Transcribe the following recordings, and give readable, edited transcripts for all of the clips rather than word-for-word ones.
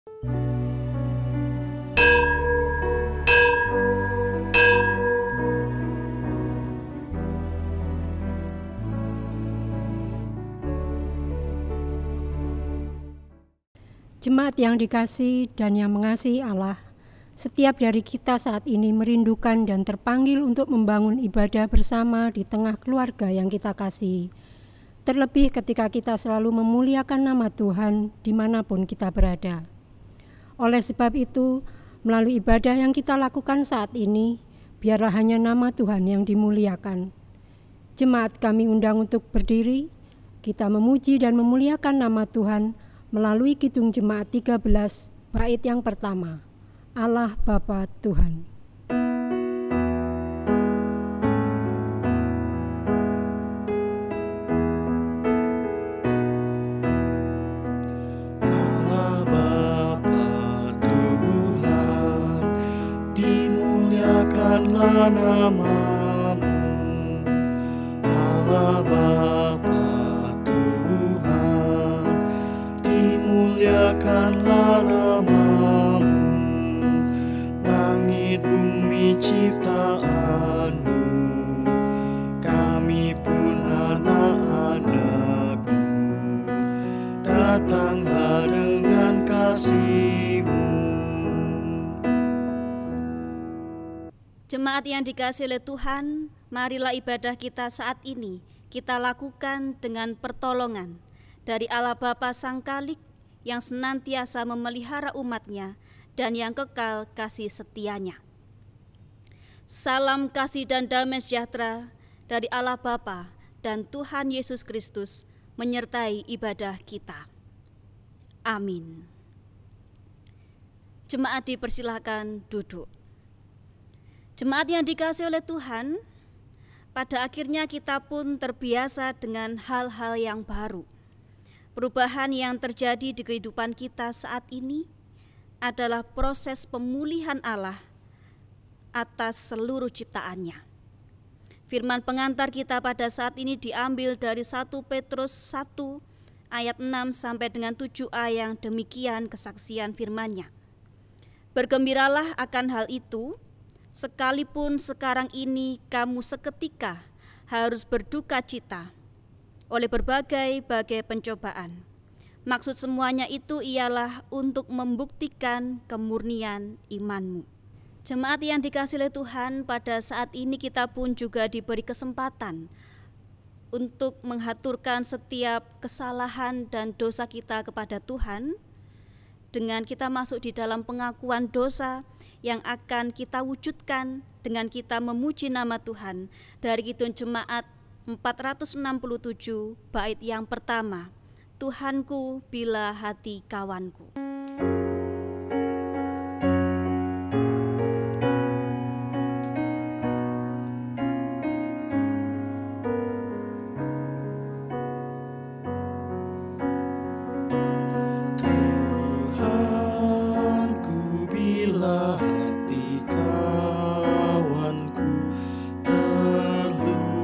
Jemaat yang dikasihi dan yang mengasihi Allah, setiap dari kita saat ini merindukan dan terpanggil untuk membangun ibadah bersama di tengah keluarga yang kita kasihi. Terlebih ketika kita selalu memuliakan nama Tuhan dimanapun kita berada. Oleh sebab itu, melalui ibadah yang kita lakukan saat ini, biarlah hanya nama Tuhan yang dimuliakan. Jemaat kami undang untuk berdiri, kita memuji dan memuliakan nama Tuhan melalui Kidung Jemaat 13, bait yang pertama, Allah Bapa Tuhan. Allah Bapa Tuhan, dimuliakanlah nama-Mu. Allah Bapa Tuhan, dimuliakanlah nama-Mu. Langit bumi ciptaan-Mu, kami pun anak-anak-Mu. Datanglah dengan kasih-Mu. Jemaat yang dikasihi oleh Tuhan, marilah ibadah kita saat ini kita lakukan dengan pertolongan dari Allah Bapa Sang Khalik yang senantiasa memelihara umat-Nya dan yang kekal kasih setianya. Salam kasih dan damai sejahtera dari Allah Bapa dan Tuhan Yesus Kristus menyertai ibadah kita. Amin. Jemaat dipersilakan duduk. Jemaat yang dikasihi oleh Tuhan, pada akhirnya kita pun terbiasa dengan hal-hal yang baru. Perubahan yang terjadi di kehidupan kita saat ini adalah proses pemulihan Allah atas seluruh ciptaannya. Firman pengantar kita pada saat ini diambil dari 1 Petrus 1 ayat 6 sampai dengan 7a yang demikian kesaksian firman-Nya. Bergembiralah akan hal itu, sekalipun sekarang ini kamu seketika harus berduka cita oleh berbagai pencobaan. Maksud semuanya itu ialah untuk membuktikan kemurnian imanmu. Jemaat yang dikasihi oleh Tuhan, pada saat ini kita pun juga diberi kesempatan untuk menghaturkan setiap kesalahan dan dosa kita kepada Tuhan, dengan kita masuk di dalam pengakuan dosa yang akan kita wujudkan dengan kita memuji nama Tuhan dari Kidung Jemaat 467 bait yang pertama, Tuhanku bila hati kawanku. Tuhanku bila hati kawanku terluka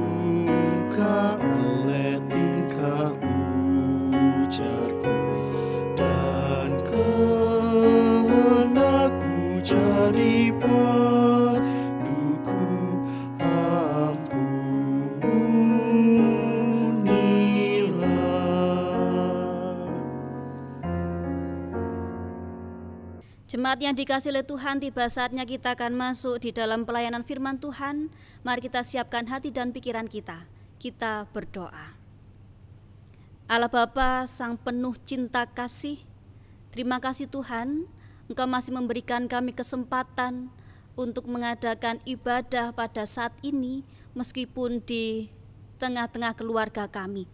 oleh tingkah ujarku, dan kehendakku jadi paduku, ampunilah. Jemaat yang dikasihi oleh Tuhan, tiba saatnya kita akan masuk di dalam pelayanan firman Tuhan. Mari kita siapkan hati dan pikiran kita. Kita berdoa. Allah Bapa Sang penuh cinta kasih, terima kasih Tuhan, Engkau masih memberikan kami kesempatan untuk mengadakan ibadah pada saat ini, meskipun di tengah-tengah keluarga kami.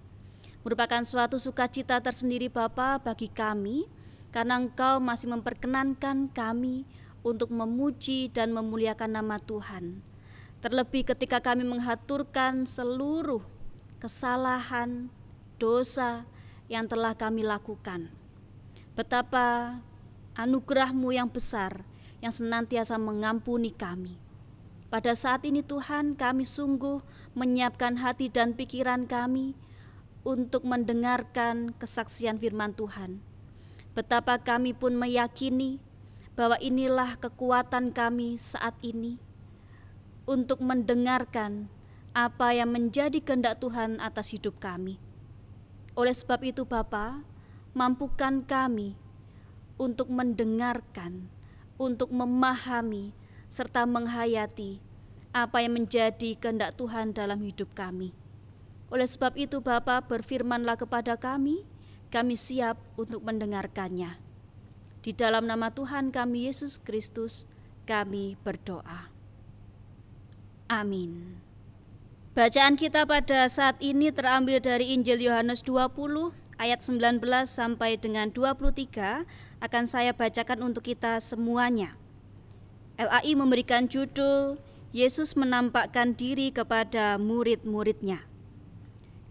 Merupakan suatu sukacita tersendiri Bapa bagi kami, karena Engkau masih memperkenankan kami untuk memuji dan memuliakan nama Tuhan. Terlebih ketika kami menghaturkan seluruh kesalahan, dosa yang telah kami lakukan. Betapa anugerah-Mu yang besar yang senantiasa mengampuni kami. Pada saat ini Tuhan, kami sungguh menyiapkan hati dan pikiran kami untuk mendengarkan kesaksian firman Tuhan. Betapa kami pun meyakini bahwa inilah kekuatan kami saat ini untuk mendengarkan apa yang menjadi kehendak Tuhan atas hidup kami. Oleh sebab itu Bapa, mampukan kami untuk mendengarkan, untuk memahami, serta menghayati apa yang menjadi kehendak Tuhan dalam hidup kami. Oleh sebab itu Bapa, berfirmanlah kepada kami siap untuk mendengarkannya. Di dalam nama Tuhan kami Yesus Kristus, kami berdoa. Amin. Bacaan kita pada saat ini terambil dari Injil Yohanes 20 ayat 19 sampai dengan 23, akan saya bacakan untuk kita semuanya. LAI memberikan judul, Yesus menampakkan diri kepada murid-muridnya.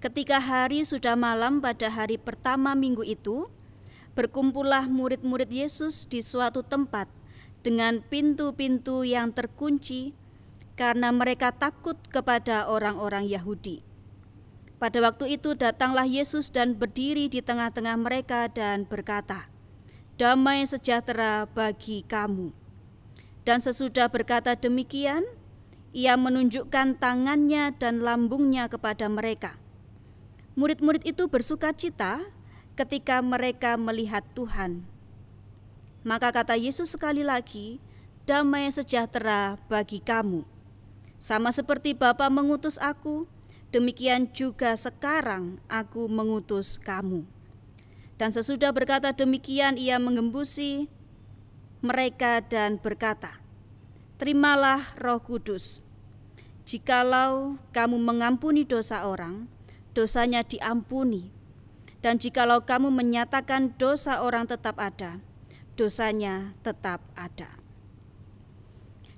Ketika hari sudah malam pada hari pertama minggu itu, berkumpullah murid-murid Yesus di suatu tempat dengan pintu-pintu yang terkunci, karena mereka takut kepada orang-orang Yahudi. Pada waktu itu datanglah Yesus dan berdiri di tengah-tengah mereka dan berkata, "Damai sejahtera bagi kamu." Dan sesudah berkata demikian, ia menunjukkan tangannya dan lambungnya kepada mereka. Murid-murid itu bersukacita ketika mereka melihat Tuhan. Maka kata Yesus sekali lagi, "Damai sejahtera bagi kamu. Sama seperti Bapa mengutus aku, demikian juga sekarang aku mengutus kamu." Dan sesudah berkata demikian, ia mengembusi mereka dan berkata, "Terimalah Roh Kudus. Jikalau kamu mengampuni dosa orang, dosanya diampuni. Dan jikalau kamu menyatakan dosa orang tetap ada, dosanya tetap ada."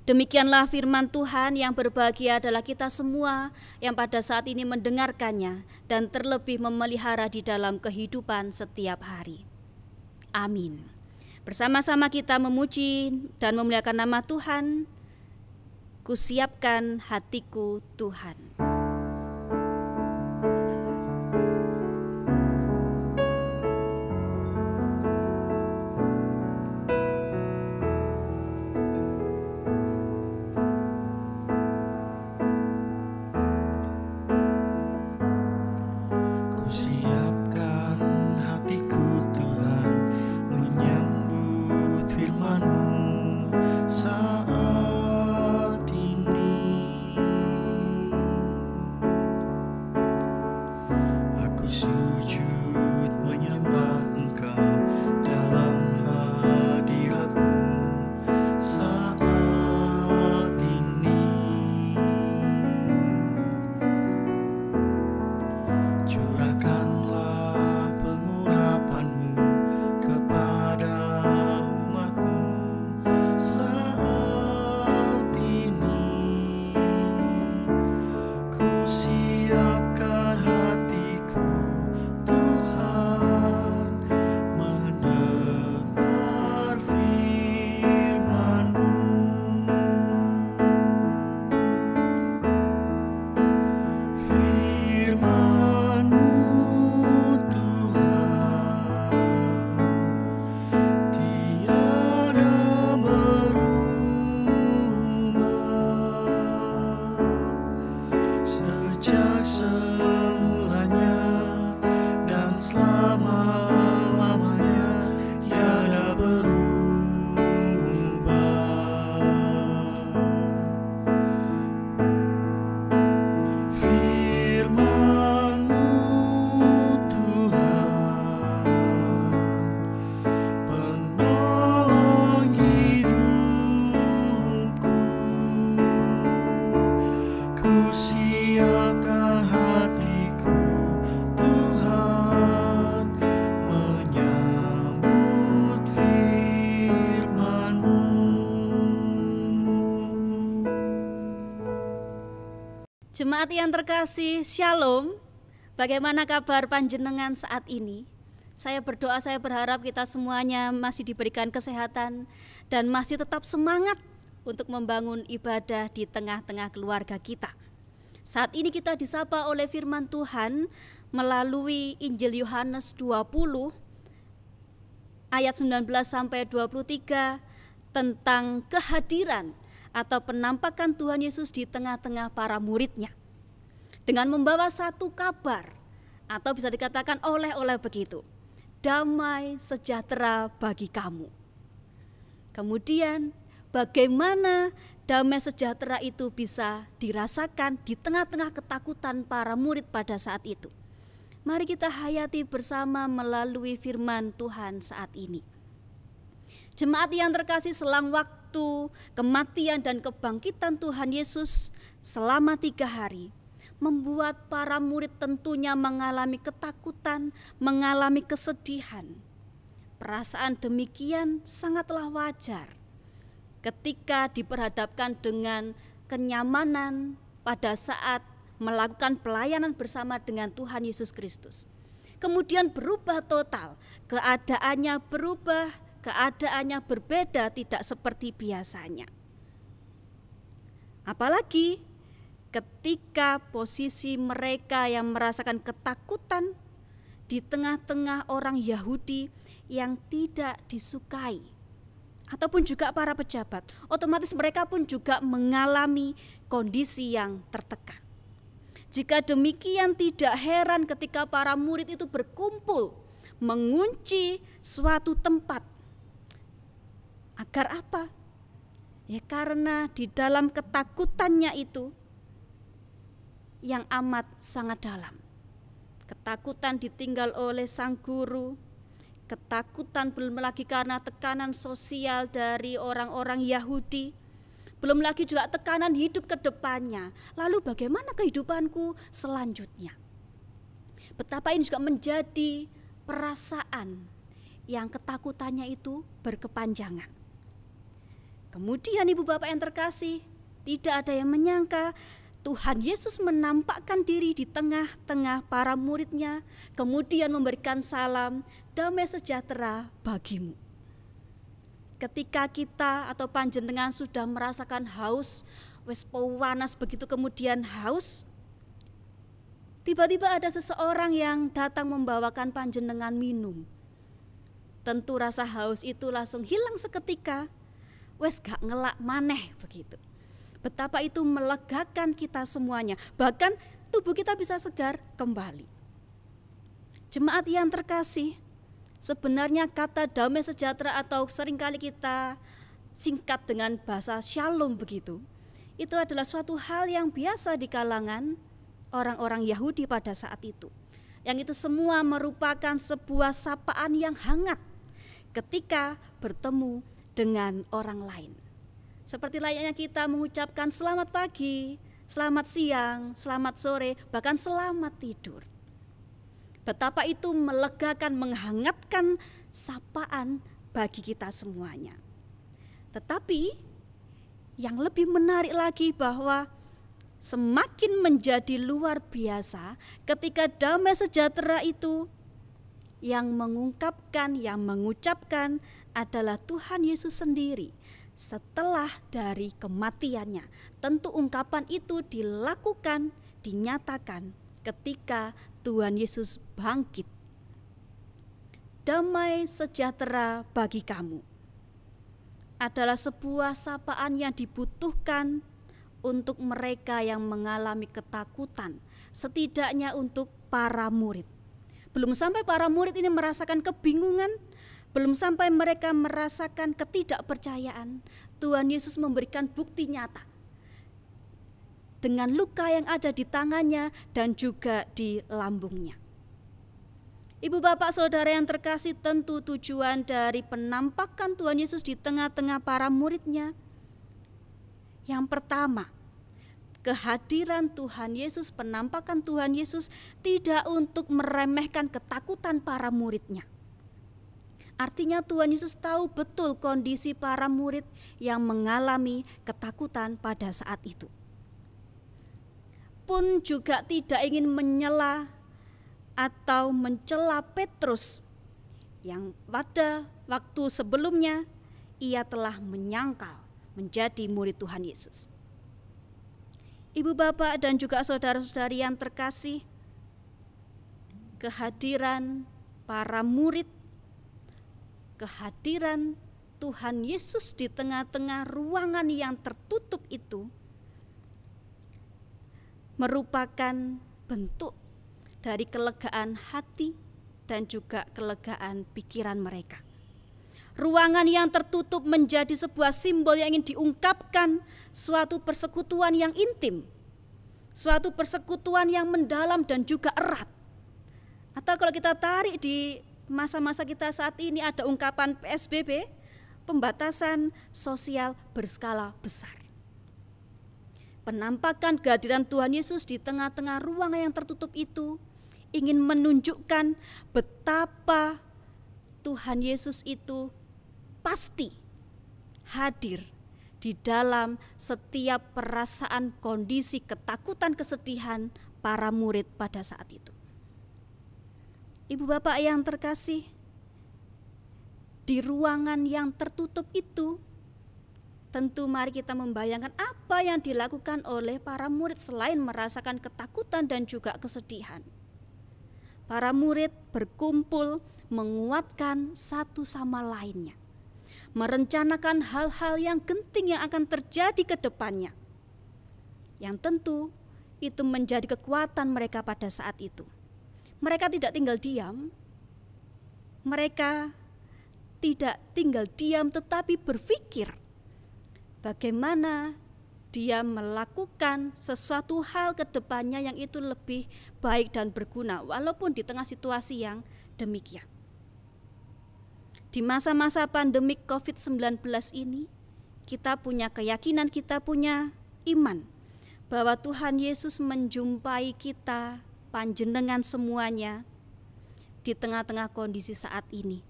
Demikianlah firman Tuhan. Yang berbahagia adalah kita semua yang pada saat ini mendengarkannya dan terlebih memelihara di dalam kehidupan setiap hari. Amin. Bersama-sama kita memuji dan memuliakan nama Tuhan. Kusiapkan hatiku Tuhan. Kusiapkan hatiku Tuhan, menyambut firman-Mu saat ini. Aku sujud menyembah Engkau dalam hadirat-Mu saat ini. Curahkanlah pengurapan-Mu kepada umat-Mu saat ini. Kusiapkan hatiku Tuhan, mendengar firman-Mu. Firman-Mu Tuhan, tiada berubah. Sejak semulanya dan selama-lamanya tiada berubah. Firman-Mu Tuhan, penolong hidupku. Kusiapkan hatiku Tuhan, menyambut firman-Mu. Jemaat yang terkasih, Shalom. Bagaimana kabar panjenengan saat ini? Saya berdoa, saya berharap kita semuanya masih diberikan kesehatan dan masih tetap semangat untuk membangun ibadah di tengah-tengah keluarga kita. Saat ini kita disapa oleh firman Tuhan melalui Injil Yohanes 20 ayat 19 sampai 23 tentang kehadiran atau penampakan Tuhan Yesus di tengah-tengah para muridnya dengan membawa satu kabar, atau bisa dikatakan oleh-oleh begitu, damai sejahtera bagi kamu. Kemudian bagaimana damai sejahtera itu bisa dirasakan di tengah-tengah ketakutan para murid pada saat itu? Mari kita hayati bersama melalui firman Tuhan saat ini. Jemaat yang terkasih, selang waktu kematian dan kebangkitan Tuhan Yesus selama 3 hari membuat para murid tentunya mengalami ketakutan, mengalami kesedihan. Perasaan demikian sangatlah wajar ketika diperhadapkan dengan kenyamanan pada saat melakukan pelayanan bersama dengan Tuhan Yesus Kristus. Kemudian berubah total, keadaannya berubah, keadaannya berbeda, tidak seperti biasanya. Apalagi ketika posisi mereka yang merasakan ketakutan di tengah-tengah orang Yahudi yang tidak disukai, ataupun juga para pejabat, otomatis mereka pun juga mengalami kondisi yang tertekan. Jika demikian, tidak heran ketika para murid itu berkumpul mengunci suatu tempat. Agar apa? Ya karena di dalam ketakutannya itu yang amat sangat dalam. Ketakutan ditinggal oleh sang guru, ketakutan belum lagi karena tekanan sosial dari orang-orang Yahudi, belum lagi juga tekanan hidup ke depannya. Lalu bagaimana kehidupanku selanjutnya? Betapa ini juga menjadi perasaan yang ketakutannya itu berkepanjangan. Kemudian ibu bapak yang terkasih, tidak ada yang menyangka Tuhan Yesus menampakkan diri di tengah-tengah para muridnya, kemudian memberikan salam, damai sejahtera bagimu. Ketika kita atau panjenengan sudah merasakan haus, wes panas begitu, kemudian haus, tiba-tiba ada seseorang yang datang membawakan panjenengan minum. Tentu rasa haus itu langsung hilang seketika, wes gak ngelak maneh begitu. Betapa itu melegakan kita semuanya, bahkan tubuh kita bisa segar kembali. Jemaat yang terkasih, sebenarnya kata damai sejahtera atau seringkali kita singkat dengan bahasa shalom begitu, itu adalah suatu hal yang biasa di kalangan orang-orang Yahudi pada saat itu. Yang itu semua merupakan sebuah sapaan yang hangat ketika bertemu dengan orang lain. Seperti layaknya kita mengucapkan selamat pagi, selamat siang, selamat sore, bahkan selamat tidur. Betapa itu melegakan, menghangatkan sapaan bagi kita semuanya. Tetapi yang lebih menarik lagi bahwa semakin menjadi luar biasa ketika damai sejahtera itu yang mengungkapkan, yang mengucapkan adalah Tuhan Yesus sendiri setelah dari kematiannya. Tentu ungkapan itu dilakukan, dinyatakan ketika Tuhan Yesus bangkit. Damai sejahtera bagi kamu adalah sebuah sapaan yang dibutuhkan untuk mereka yang mengalami ketakutan, setidaknya untuk para murid. Belum sampai para murid ini merasakan kebingungan, belum sampai mereka merasakan ketidakpercayaan, Tuhan Yesus memberikan bukti nyata dengan luka yang ada di tangannya dan juga di lambungnya. Ibu bapak saudara yang terkasih, tentu tujuan dari penampakan Tuhan Yesus di tengah-tengah para muridnya, yang pertama, kehadiran Tuhan Yesus, penampakan Tuhan Yesus tidak untuk meremehkan ketakutan para muridnya. Artinya Tuhan Yesus tahu betul kondisi para murid yang mengalami ketakutan pada saat itu. Pun juga tidak ingin menyela atau mencela Petrus yang pada waktu sebelumnya ia telah menyangkal menjadi murid Tuhan Yesus. Ibu bapak dan juga saudara-saudari yang terkasih, kehadiran para murid kehadiran Tuhan Yesus di tengah-tengah ruangan yang tertutup itu merupakan bentuk dari kelegaan hati dan juga kelegaan pikiran mereka. Ruangan yang tertutup menjadi sebuah simbol yang ingin diungkapkan suatu persekutuan yang intim, suatu persekutuan yang mendalam dan juga erat. Atau kalau kita tarik di masa-masa kita saat ini, ada ungkapan PSBB, pembatasan sosial berskala besar. Penampakan kehadiran Tuhan Yesus di tengah-tengah ruangan yang tertutup itu ingin menunjukkan betapa Tuhan Yesus itu pasti hadir di dalam setiap perasaan, kondisi, ketakutan, kesedihan para murid pada saat itu. Ibu bapak yang terkasih, di ruangan yang tertutup itu, tentu mari kita membayangkan apa yang dilakukan oleh para murid selain merasakan ketakutan dan juga kesedihan. Para murid berkumpul menguatkan satu sama lainnya, merencanakan hal-hal yang genting yang akan terjadi ke depannya, yang tentu itu menjadi kekuatan mereka pada saat itu. Mereka tidak tinggal diam, mereka tidak tinggal diam tetapi berpikir bagaimana dia melakukan sesuatu hal ke depannya yang itu lebih baik dan berguna walaupun di tengah situasi yang demikian. Di masa-masa pandemik COVID-19 ini, kita punya keyakinan, kita punya iman bahwa Tuhan Yesus menjumpai kita, panjenengan semuanya, di tengah-tengah kondisi saat ini.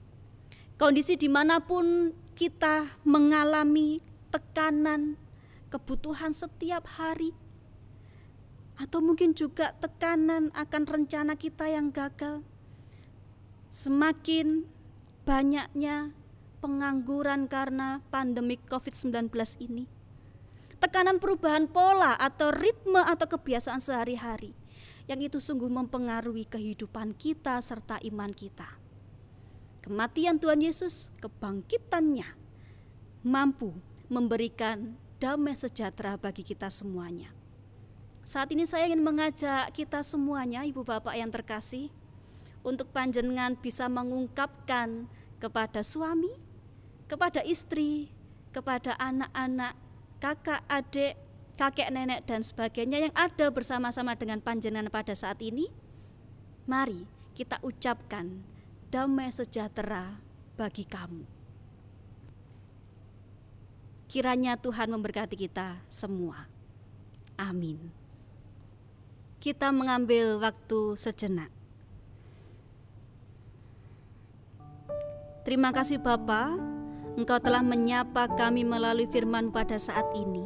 Kondisi dimanapun kita mengalami tekanan, kebutuhan setiap hari, atau mungkin juga tekanan akan rencana kita yang gagal. Semakin banyaknya pengangguran karena pandemi COVID-19 ini. Tekanan perubahan pola atau ritme atau kebiasaan sehari-hari yang itu sungguh mempengaruhi kehidupan kita serta iman kita. Kematian Tuhan Yesus, kebangkitannya mampu memberikan damai sejahtera bagi kita semuanya. Saat ini saya ingin mengajak kita semuanya, ibu bapak yang terkasih, untuk panjenengan bisa mengungkapkan kepada suami, kepada istri, kepada anak-anak, kakak, adik, kakek, nenek, dan sebagainya yang ada bersama-sama dengan panjenengan pada saat ini. Mari kita ucapkan damai sejahtera bagi kamu. Kiranya Tuhan memberkati kita semua. Amin. Kita mengambil waktu sejenak. Terima kasih Bapa, Engkau telah menyapa kami melalui firman pada saat ini.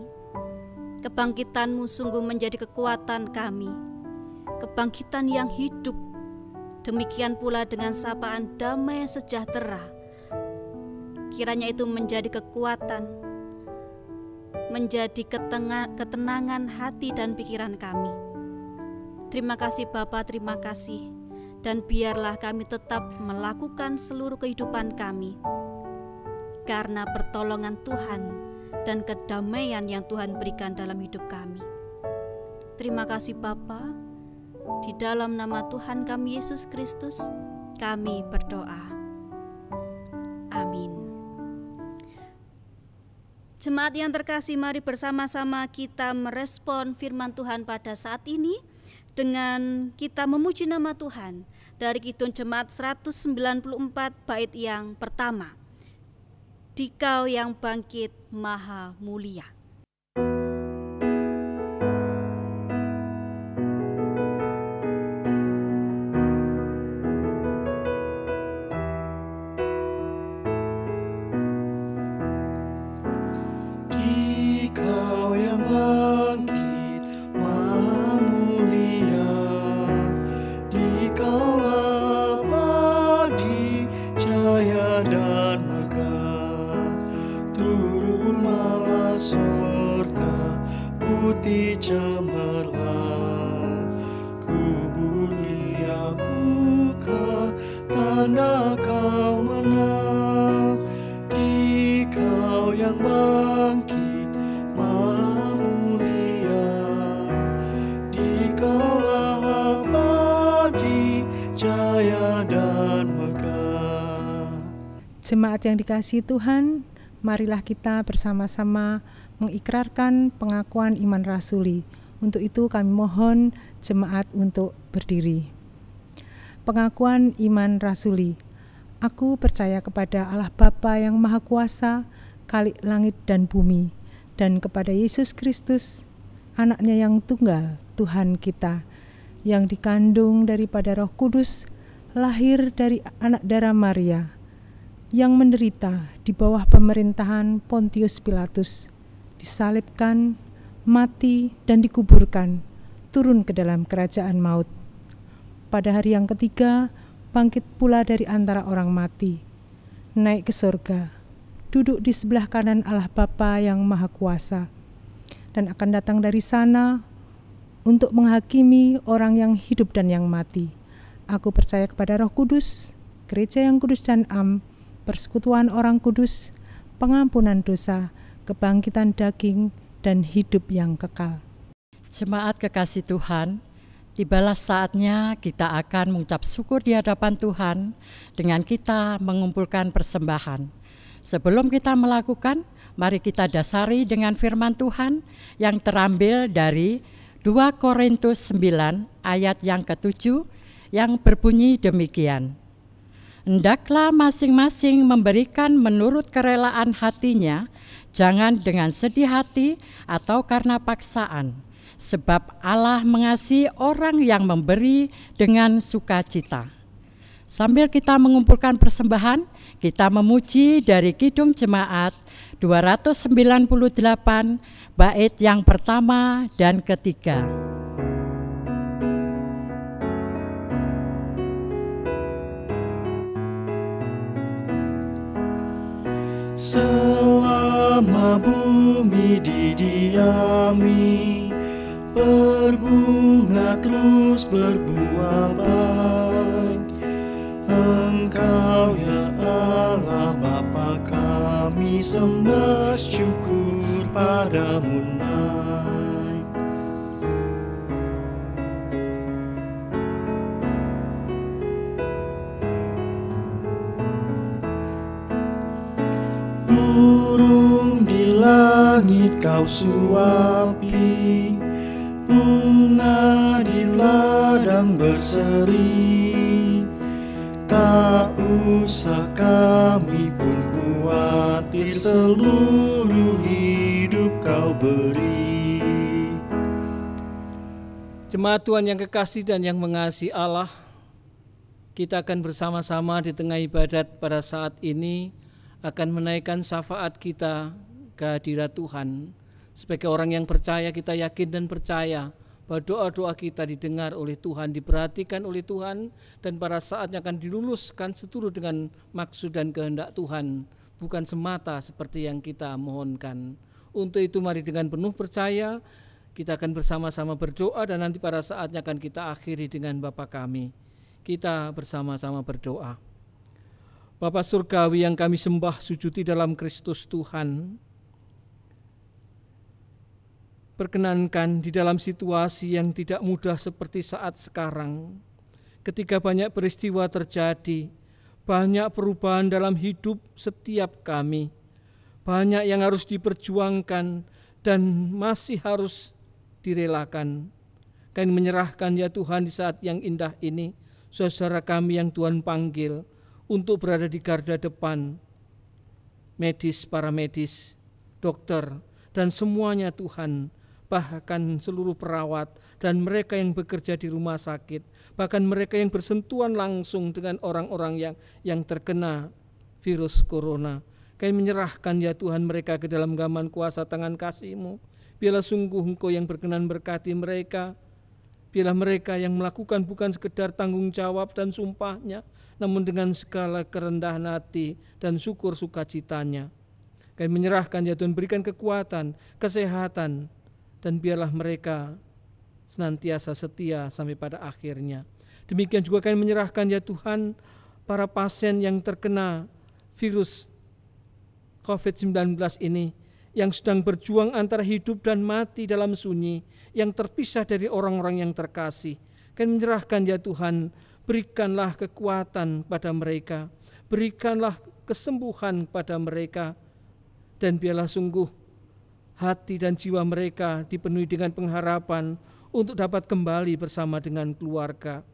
Kebangkitan-Mu sungguh menjadi kekuatan kami, kebangkitan yang hidup. Demikian pula dengan sapaan damai sejahtera. Kiranya itu menjadi kekuatan, menjadi ketenangan hati dan pikiran kami. Terima kasih Bapa, terima kasih. Dan biarlah kami tetap melakukan seluruh kehidupan kami karena pertolongan Tuhan dan kedamaian yang Tuhan berikan dalam hidup kami. Terima kasih Bapa. Di dalam nama Tuhan kami Yesus Kristus, kami berdoa. Amin. Jemaat yang terkasih, mari bersama-sama kita merespon firman Tuhan pada saat ini dengan kita memuji nama Tuhan dari Kidung Jemaat 194 bait yang pertama. Dikau yang bangkit maha mulia. Dikau yang bangkit maha mulia, Dikaulah abadi, jaya dan megah. Turun malah surga putih cemerlang, kubur ia buka, tanda kau menang. yang bangkit maha mulia, Dikaulah abadi, jaya dan megah. Jemaat yang dikasihi Tuhan, marilah kita bersama-sama mengikrarkan pengakuan iman rasuli. Untuk itu kami mohon jemaat untuk berdiri. Pengakuan iman rasuli. Aku percaya kepada Allah Bapa yang Maha Kuasa, Khalik langit dan bumi, dan kepada Yesus Kristus, Anaknya yang tunggal, Tuhan kita, yang dikandung daripada Roh Kudus, lahir dari anak darah Maria, yang menderita di bawah pemerintahan Pontius Pilatus, disalibkan, mati, dan dikuburkan, turun ke dalam kerajaan maut. Pada hari yang ketiga, bangkit pula dari antara orang mati, naik ke surga, duduk di sebelah kanan Allah Bapa yang Maha Kuasa, dan akan datang dari sana untuk menghakimi orang yang hidup dan yang mati. Aku percaya kepada Roh Kudus, gereja yang kudus dan am, persekutuan orang kudus, pengampunan dosa, kebangkitan daging, dan hidup yang kekal. Jemaat kekasih Tuhan, tibalah saatnya kita akan mengucap syukur di hadapan Tuhan dengan kita mengumpulkan persembahan. Sebelum kita melakukan, mari kita dasari dengan firman Tuhan yang terambil dari 2 Korintus 9 ayat yang ke-7 yang berbunyi demikian. Hendaklah masing-masing memberikan menurut kerelaan hatinya, jangan dengan sedih hati atau karena paksaan, sebab Allah mengasihi orang yang memberi dengan sukacita. Sambil kita mengumpulkan persembahan, kita memuji dari Kidung Jemaat 298 bait yang pertama dan ketiga. Selama bumi didiami, berbunga terus berbuah baik. Engkau ya Allah Bapa kami sembah, syukur padamu naik. Burung di langit kau suapi, bunga di ladang berseri. Tak usah kami pun khawatir, seluruh hidup kau beri. Jemaat Tuhan yang kekasih dan yang mengasihi Allah, kita akan bersama-sama di tengah ibadat pada saat ini akan menaikkan syafaat kita ke hadirat Tuhan. Sebagai orang yang percaya, kita yakin dan percaya bahwa doa-doa kita didengar oleh Tuhan, diperhatikan oleh Tuhan, dan pada saatnya akan diluluskan seturut dengan maksud dan kehendak Tuhan, bukan semata seperti yang kita mohonkan. Untuk itu mari dengan penuh percaya kita akan bersama-sama berdoa, dan nanti pada saatnya akan kita akhiri dengan Bapa kami. Kita bersama-sama berdoa. Bapa Surgawi yang kami sembah sujudi dalam Kristus Tuhan, perkenankan di dalam situasi yang tidak mudah seperti saat sekarang, ketika banyak peristiwa terjadi, banyak perubahan dalam hidup setiap kami, banyak yang harus diperjuangkan dan masih harus direlakan. Kami menyerahkan ya Tuhan di saat yang indah ini, saudara kami yang Tuhan panggil untuk berada di garda depan, medis, paramedis, dokter, dan semuanya Tuhan, bahkan seluruh perawat dan mereka yang bekerja di rumah sakit, bahkan mereka yang bersentuhan langsung dengan orang-orang yang terkena virus corona. Kami menyerahkan ya Tuhan mereka ke dalam genggaman kuasa tangan kasih-Mu. Biarlah sungguh Engkau yang berkenan berkati mereka. Biarlah mereka yang melakukan bukan sekedar tanggung jawab dan sumpahnya, namun dengan segala kerendahan hati dan syukur sukacitanya. Kami menyerahkan ya Tuhan, berikan kekuatan, kesehatan, dan biarlah mereka senantiasa setia sampai pada akhirnya. Demikian juga kami menyerahkan ya Tuhan, para pasien yang terkena virus COVID-19 ini, yang sedang berjuang antara hidup dan mati dalam sunyi, yang terpisah dari orang-orang yang terkasih. Kami menyerahkan ya Tuhan, berikanlah kekuatan pada mereka, berikanlah kesembuhan pada mereka, dan biarlah sungguh hati dan jiwa mereka dipenuhi dengan pengharapan untuk dapat kembali bersama dengan keluarga.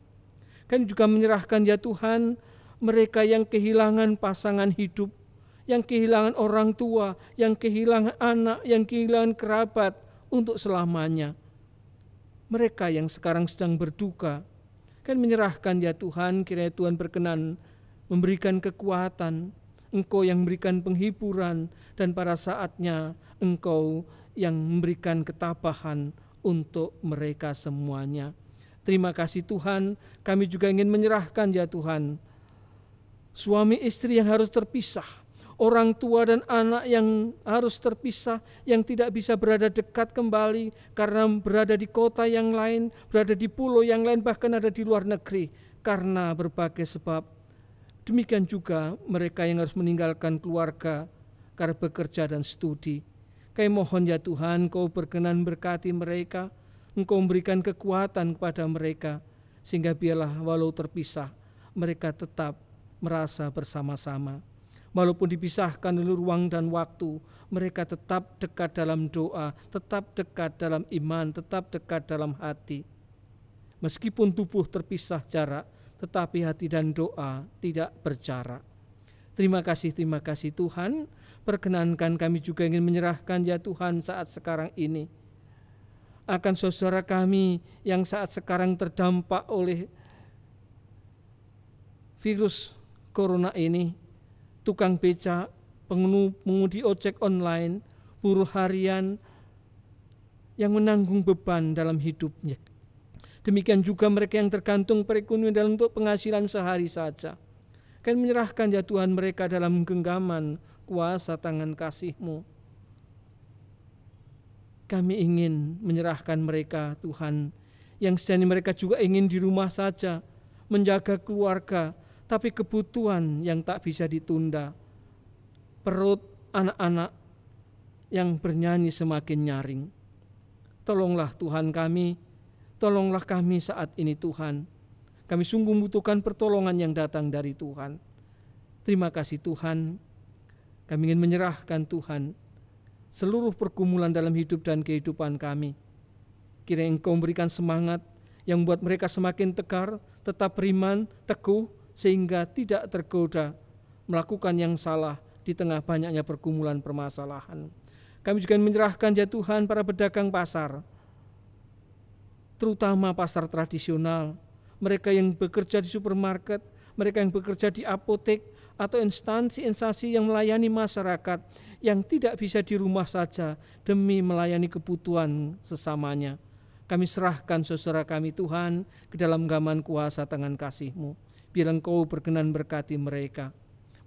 Kami juga menyerahkan ya Tuhan, mereka yang kehilangan pasangan hidup, yang kehilangan orang tua, yang kehilangan anak, yang kehilangan kerabat untuk selamanya. Mereka yang sekarang sedang berduka, kan menyerahkan ya Tuhan, kiranya Tuhan berkenan memberikan kekuatan, Engkau yang memberikan penghiburan, dan pada saatnya Engkau yang memberikan ketabahan untuk mereka semuanya. Terima kasih Tuhan, kami juga ingin menyerahkan ya Tuhan, suami istri yang harus terpisah, orang tua dan anak yang harus terpisah, yang tidak bisa berada dekat kembali karena berada di kota yang lain, berada di pulau yang lain, bahkan ada di luar negeri karena berbagai sebab. Demikian juga mereka yang harus meninggalkan keluarga karena bekerja dan studi. Kami mohon ya Tuhan, Engkau berkenan berkati mereka, Engkau memberikan kekuatan kepada mereka, sehingga biarlah walau terpisah, mereka tetap merasa bersama-sama. Walaupun dipisahkan oleh ruang dan waktu, mereka tetap dekat dalam doa, tetap dekat dalam iman, tetap dekat dalam hati. Meskipun tubuh terpisah jarak, tetapi hati dan doa tidak berjarak. Terima kasih Tuhan. Perkenankan kami juga ingin menyerahkan ya Tuhan saat sekarang ini akan saudara kami yang saat sekarang terdampak oleh virus corona ini, tukang becak, pengemudi ojek online, buruh harian yang menanggung beban dalam hidupnya. Demikian juga mereka yang tergantung perekonomian dalam untuk penghasilan sehari saja. Kami menyerahkan ya Tuhan mereka dalam genggaman kuasa tangan kasih-Mu. Kami ingin menyerahkan mereka Tuhan, yang sejani mereka juga ingin di rumah saja, menjaga keluarga, tapi kebutuhan yang tak bisa ditunda. Perut anak-anak yang bernyanyi semakin nyaring. Tolonglah Tuhan kami, tolonglah kami saat ini Tuhan. Kami sungguh membutuhkan pertolongan yang datang dari Tuhan. Terima kasih Tuhan. Kami ingin menyerahkan Tuhan seluruh pergumulan dalam hidup dan kehidupan kami. Kiranya Engkau memberikan semangat yang membuat mereka semakin tegar, tetap beriman, teguh, sehingga tidak tergoda melakukan yang salah di tengah banyaknya pergumulan permasalahan. Kami juga menyerahkan ya Tuhan para pedagang pasar, terutama pasar tradisional, mereka yang bekerja di supermarket, mereka yang bekerja di apotek, atau instansi-instansi yang melayani masyarakat yang tidak bisa di rumah saja demi melayani kebutuhan sesamanya. Kami serahkan saudara kami Tuhan ke dalam genggaman kuasa tangan kasih-Mu. Biar Engkau berkenan berkati mereka,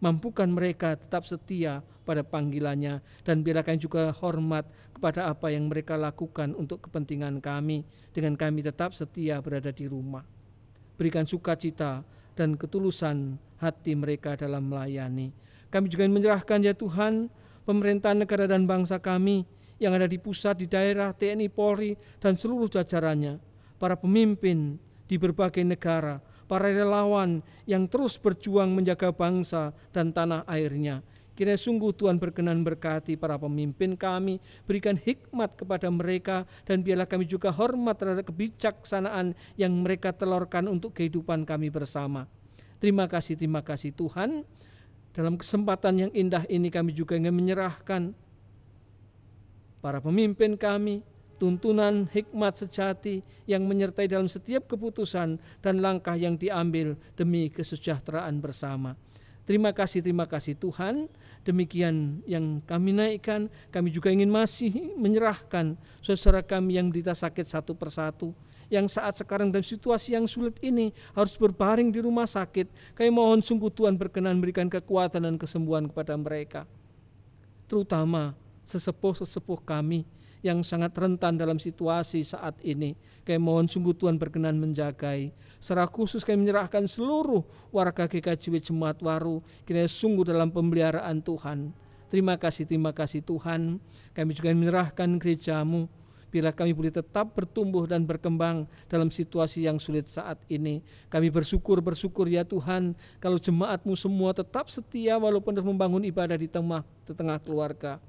mampukan mereka tetap setia pada panggilannya, dan biarlah kami juga hormat kepada apa yang mereka lakukan untuk kepentingan kami, dengan kami tetap setia berada di rumah. Berikan sukacita dan ketulusan hati mereka dalam melayani. Kami juga menyerahkan ya Tuhan pemerintahan negara dan bangsa kami yang ada di pusat, di daerah, TNI, Polri, dan seluruh jajarannya, para pemimpin di berbagai negara, para relawan yang terus berjuang menjaga bangsa dan tanah airnya. Kiranya sungguh Tuhan berkenan berkati para pemimpin kami, berikan hikmat kepada mereka, dan biarlah kami juga hormat terhadap kebijaksanaan yang mereka telurkan untuk kehidupan kami bersama. Terima kasih Tuhan. Dalam kesempatan yang indah ini kami juga ingin menyerahkan para pemimpin kami, tuntunan hikmat sejati yang menyertai dalam setiap keputusan dan langkah yang diambil demi kesejahteraan bersama. Terima kasih Tuhan. Demikian yang kami naikkan. Kami juga ingin masih menyerahkan saudara kami yang menderita sakit satu persatu, yang saat sekarang dalam situasi yang sulit ini harus berbaring di rumah sakit. Kami mohon sungguh Tuhan berkenan berikan kekuatan dan kesembuhan kepada mereka, terutama sesepuh-sesepuh kami yang sangat rentan dalam situasi saat ini. Kami mohon sungguh Tuhan berkenan menjagai. Secara khusus kami menyerahkan seluruh warga GKJW Jemaat Waru, kiranya sungguh dalam pemeliharaan Tuhan. Terima kasih Tuhan. Kami juga menyerahkan gereja-Mu, bila kami boleh tetap bertumbuh dan berkembang dalam situasi yang sulit saat ini. Kami bersyukur ya Tuhan, kalau jemaat-Mu semua tetap setia walaupun terus membangun ibadah di tengah keluarga.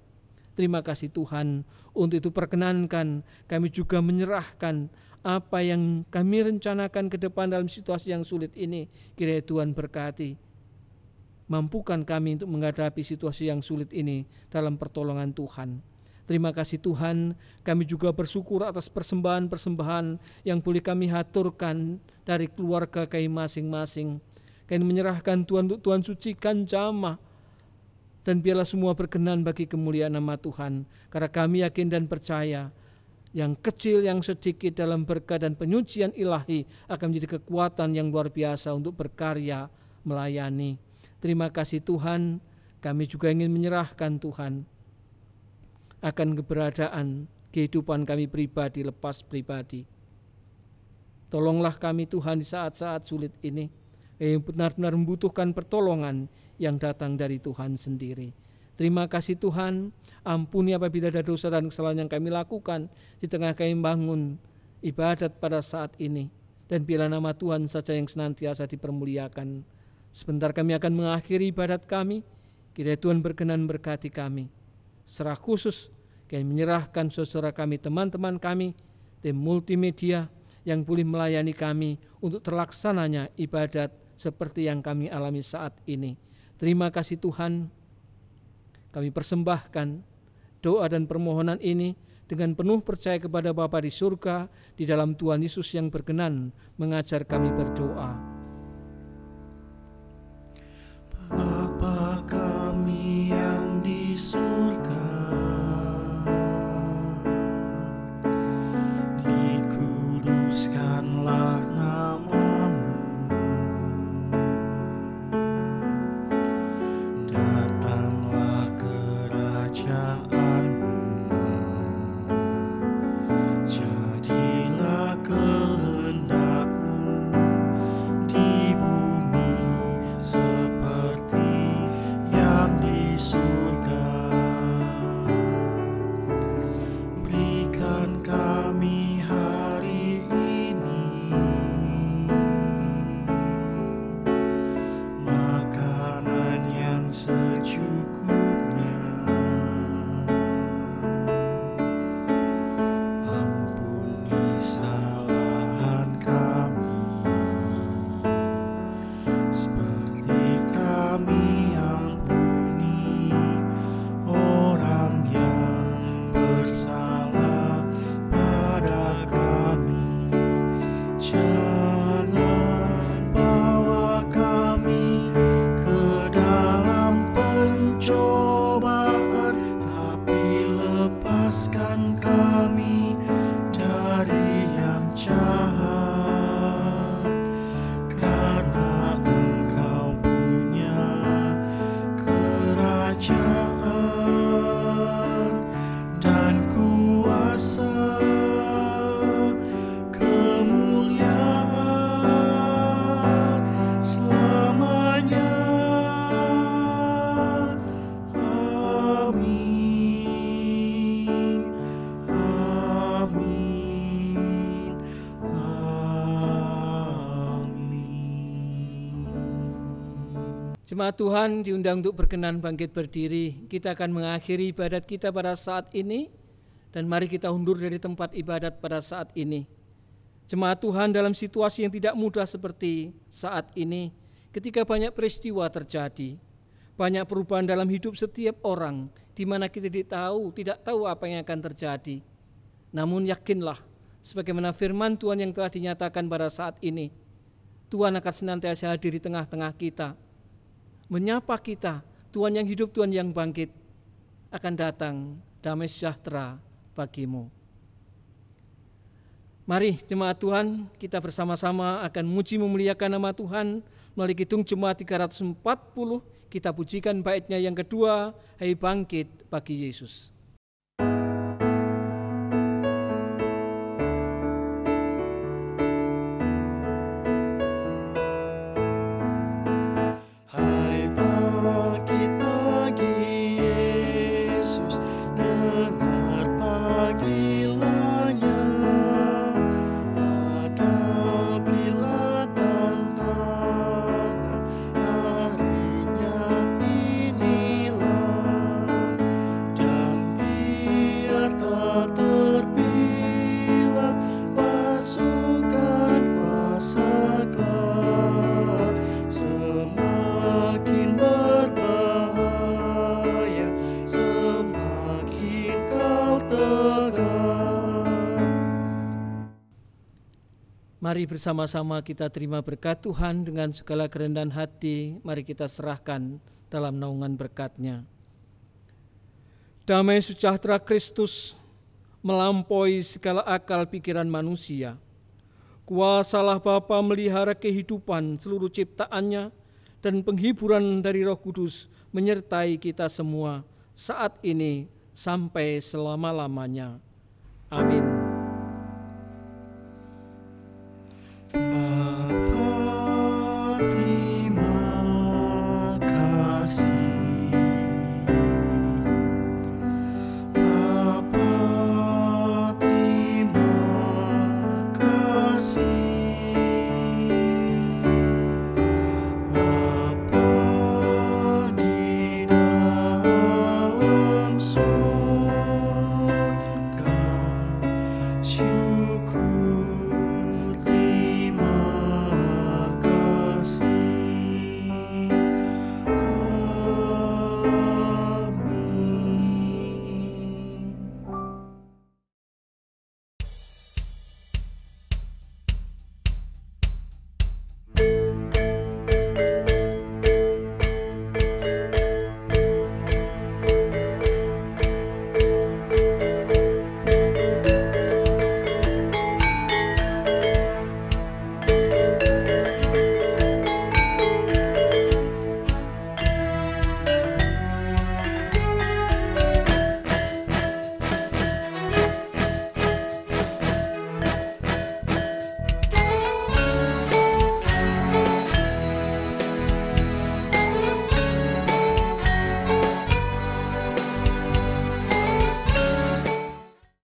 Terima kasih Tuhan. Untuk itu perkenankan kami juga menyerahkan apa yang kami rencanakan ke depan dalam situasi yang sulit ini. Kiranya Tuhan berkati. Mampukan kami untuk menghadapi situasi yang sulit ini dalam pertolongan Tuhan. Terima kasih Tuhan, kami juga bersyukur atas persembahan-persembahan yang boleh kami haturkan dari keluarga kami masing-masing. Kami menyerahkan Tuhan untuk Tuhan sucikan jamaah, dan biarlah semua berkenan bagi kemuliaan nama Tuhan. Karena kami yakin dan percaya, yang kecil yang sedikit dalam berkat dan penyucian ilahi akan menjadi kekuatan yang luar biasa untuk berkarya melayani. Terima kasih Tuhan, kami juga ingin menyerahkan Tuhan akan keberadaan kehidupan kami pribadi lepas pribadi. Tolonglah kami Tuhan di saat-saat sulit ini, yang benar-benar membutuhkan pertolongan yang datang dari Tuhan sendiri. Terima kasih Tuhan, ampuni apabila ada dosa dan kesalahan yang kami lakukan di tengah kami bangun ibadat pada saat ini. Dan biarlah nama Tuhan saja yang senantiasa dipermuliakan. Sebentar kami akan mengakhiri ibadat kami, kiranya Tuhan berkenan berkati kami. Secara khusus kami menyerahkan saudara kami, teman-teman kami, tim multimedia yang boleh melayani kami untuk terlaksananya ibadat seperti yang kami alami saat ini. Terima kasih Tuhan, kami persembahkan doa dan permohonan ini dengan penuh percaya kepada Bapa di surga, di dalam Tuhan Yesus yang berkenan mengajar kami berdoa. Bapa kami yang di surga, dikuduskanlah nama-Mu, datanglah kerajaan-Mu, jadilah kehendak-Mu di bumi seperti yang di surga. Berikan kami hari ini makanan yang secukupnya. Ampuni kesalahan kami, seperti kami ampuni orang yang bersalah pada kami. Jangan bawa kami ke dalam pencobaan, tapi lepaskan kami dari yang jahat. Karena Engkau punya kerajaan dan kuasa, kemuliaan selamanya. Amin. Amin. Amin. Jemaat Tuhan diundang untuk berkenan bangkit berdiri. Kita akan mengakhiri ibadat kita pada saat ini, dan mari kita undur dari tempat ibadat pada saat ini. Jemaat Tuhan, dalam situasi yang tidak mudah seperti saat ini, ketika banyak peristiwa terjadi, banyak perubahan dalam hidup setiap orang, di mana kita tidak tahu apa yang akan terjadi. Namun yakinlah, sebagaimana firman Tuhan yang telah dinyatakan pada saat ini, Tuhan akan senantiasa hadir di tengah-tengah kita, menyapa kita. Tuhan yang hidup, Tuhan yang bangkit, akan datang damai sejahtera bagimu. Mari jemaat Tuhan, kita bersama-sama akan muji memuliakan nama Tuhan melalui Kidung Jemaat 340. Kita pujikan baitnya yang kedua, Hai bangkit bagi Yesus. Hai bangkit bagi Mari bersama-sama kita terima berkat Tuhan dengan segala kerendahan hati. Mari kita serahkan dalam naungan berkat-Nya. Damai sejahtera Kristus melampaui segala akal pikiran manusia. Kuasalah Bapa melihara kehidupan seluruh ciptaannya dan penghiburan dari Roh Kudus menyertai kita semua saat ini sampai selama-lamanya. Amin. Bapa, terima kasih. Bapa, terima kasih. Bapa di dalam surga.